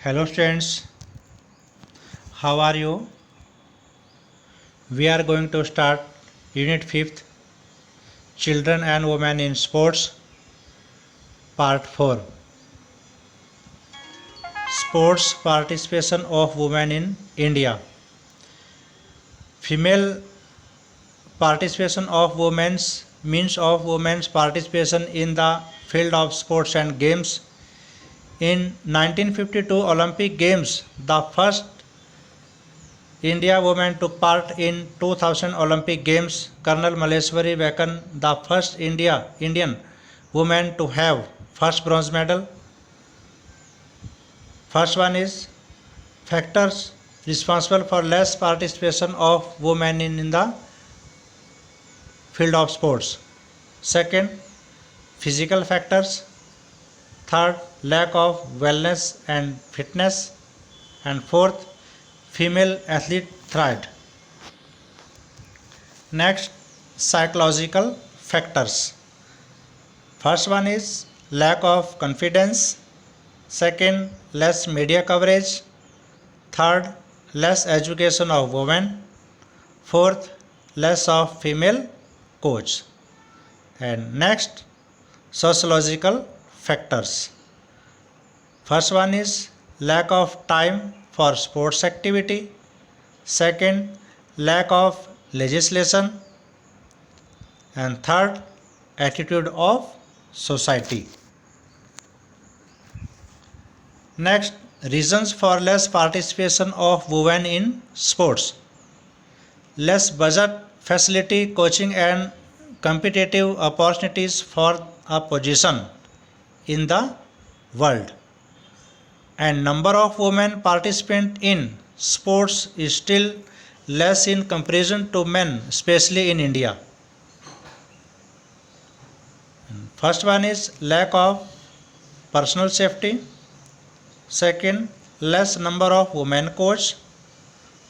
Hello students, how are you? We are going to start Unit 5th Children and Women in Sports Part 4. Sports participation of women in India. Female participation of women's means of women's participation in the field of sports and games. In 1952 Olympic Games, the first India women took part in 2000 Olympic Games. Colonel Malleswari became the first Indian woman to have first bronze medal. First one is factors responsible for less participation of women in the field of sports. Second, physical factors. Third, lack of wellness and fitness. And fourth, female athlete thrive. Next, psychological factors. First one is lack of confidence. Second, less media coverage. Third, less education of women. Fourth, less of female coach. And next, sociological factors. First one is lack of time for sports activity. Second, lack of legislation. And third, attitude of society. Next, reasons for less participation of women in sports. Less budget, facility, coaching and competitive opportunities for a position in the world. And number of women participant in sports is still less in comparison to men, especially in India. First one is lack of personal safety. Second, less number of women coach.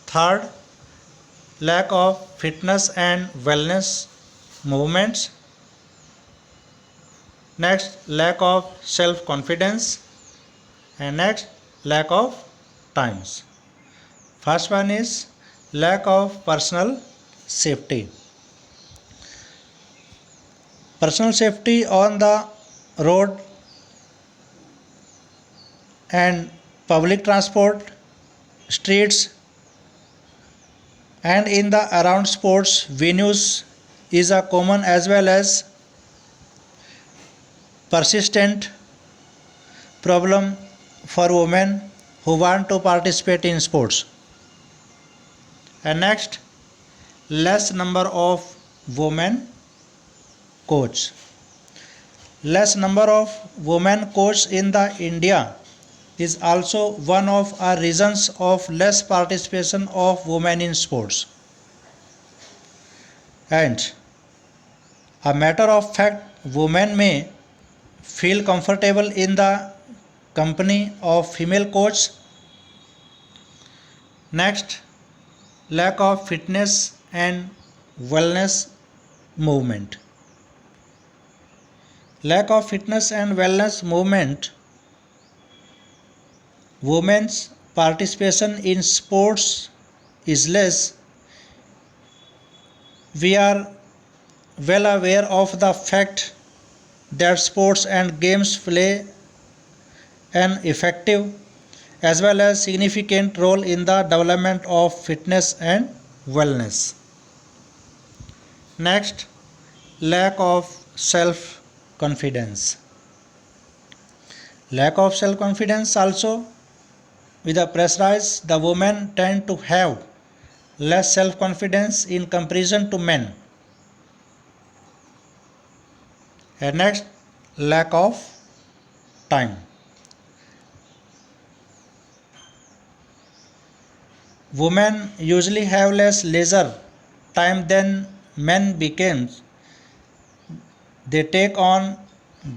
Third, lack of fitness and wellness movements. Next, lack of self-confidence. And next, lack of times. First one is lack of personal safety. Personal safety on the road and public transport, streets and in the around sports venues is a common as well as persistent problem for women who want to participate in sports. And next, less number of women coach. Less number of women coach in the India is also one of our reasons of less participation of women in sports. And a matter of fact, women may feel comfortable in the company of female coach. Next, lack of fitness and wellness movement. Lack of fitness and wellness movement. Women's participation in sports is less. We are well aware of the fact that sports and games play an effective as well as significant role in the development of fitness and wellness. Next, lack of self-confidence. Lack of self-confidence also, with the pressurize, the women tend to have less self-confidence in comparison to men. And next, lack of time. Women usually have less leisure time than men becomes. They take on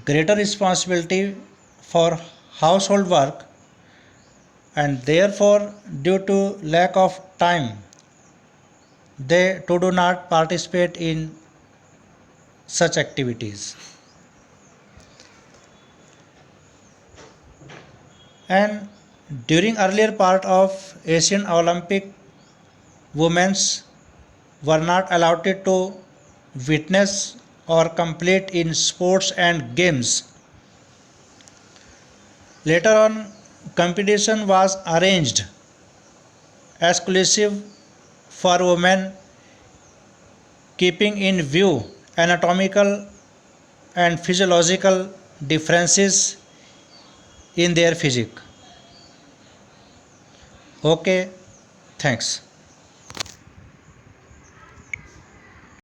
greater responsibility for household work and therefore due to lack of time they too do not participate in such activities. And During earlier part of Asian Olympic, women were not allowed to witness or compete in sports and games. Later on, competition was arranged exclusive for women, keeping in view anatomical and physiological differences in their physique. Okay, thanks.